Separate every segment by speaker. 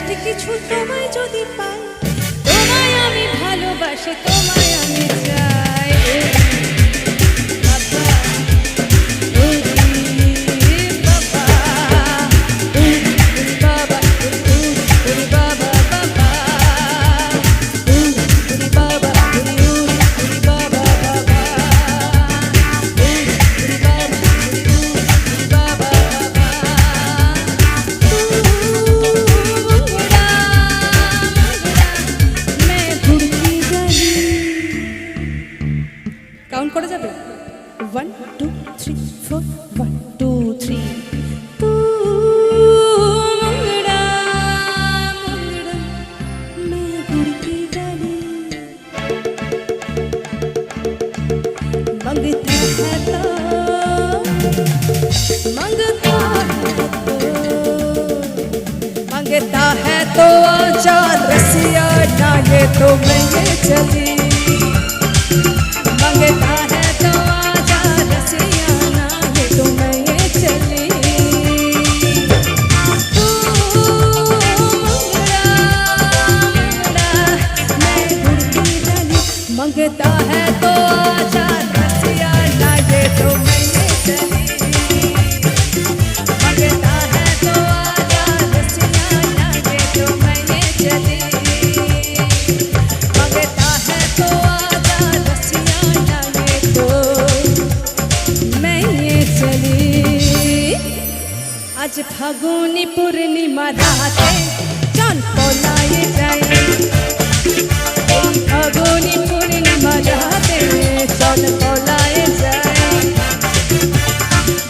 Speaker 1: Best কিছু তোমায় যদি পাই, তোমায় আমি ভালোবাসি, তোমায় আমি চাই। কাউন্ট করা যাবে? 1 2 3 4 1 2 3। তু মুংড়া মুংড়া মে ঘুরতি গলি, मंगता है तो मंगता है तो आजा रसिया ना, ये तो मैं ये चली। मंगता है तो आजा रसिया ना, ये तो मैं ये चली। तू मुंगड़ा मुंगड़ा मैं घुड़ती गली, मंगता है तो आजा रसिया ना, ये तो मैं ये चली। मंगता है तो आजा रसिया ना, ये तो मैं ये चली। मंगता है तो आजा रसिया ना, ये तो मैं ये चली। आज फागुनी पूर्णिमा राते चल पलाए जाए, फागुनी पूर्णिमा राते चल पलाए जाए।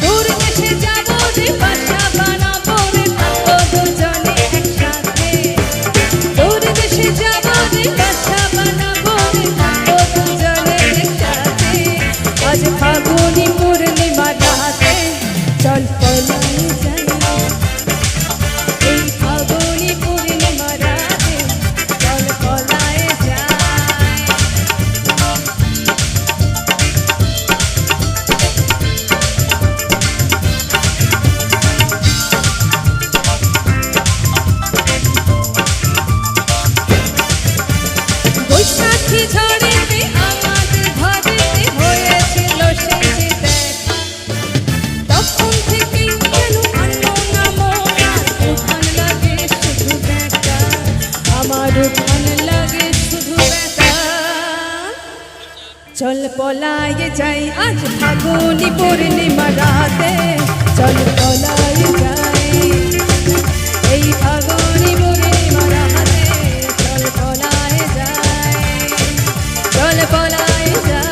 Speaker 1: दूर देशे जाबो रे बासा बानाबो रे, থাকবো দুজনে একসাথে। दूर देशे जाबो रे बासा बानाबो रे, থাকবো দুজনে একসাথে। आज फागुनी पूर्णिमा राते चल पलाए जाए, फागुनी पूर्णिमा राते चल पलाए जाए। বৈশাখী ঝড়েতে আমাদের ঘরেতে হয়েছিল সেই যে দেখা, তখন থেকেই কেন আনলো না মন আর, উঠান লাগে শুধু ব্যথা, আমার উঠান লাগে শুধু ব্যথা। চল পলায়ে যাই আজ ফাগুনি পূর্ণিমা রাতে, চল পলায়ে যাই এই ফাগুনি পূর্ণিমা রাতে, চল পলায়ে যাই, চল পলায়ে যাই।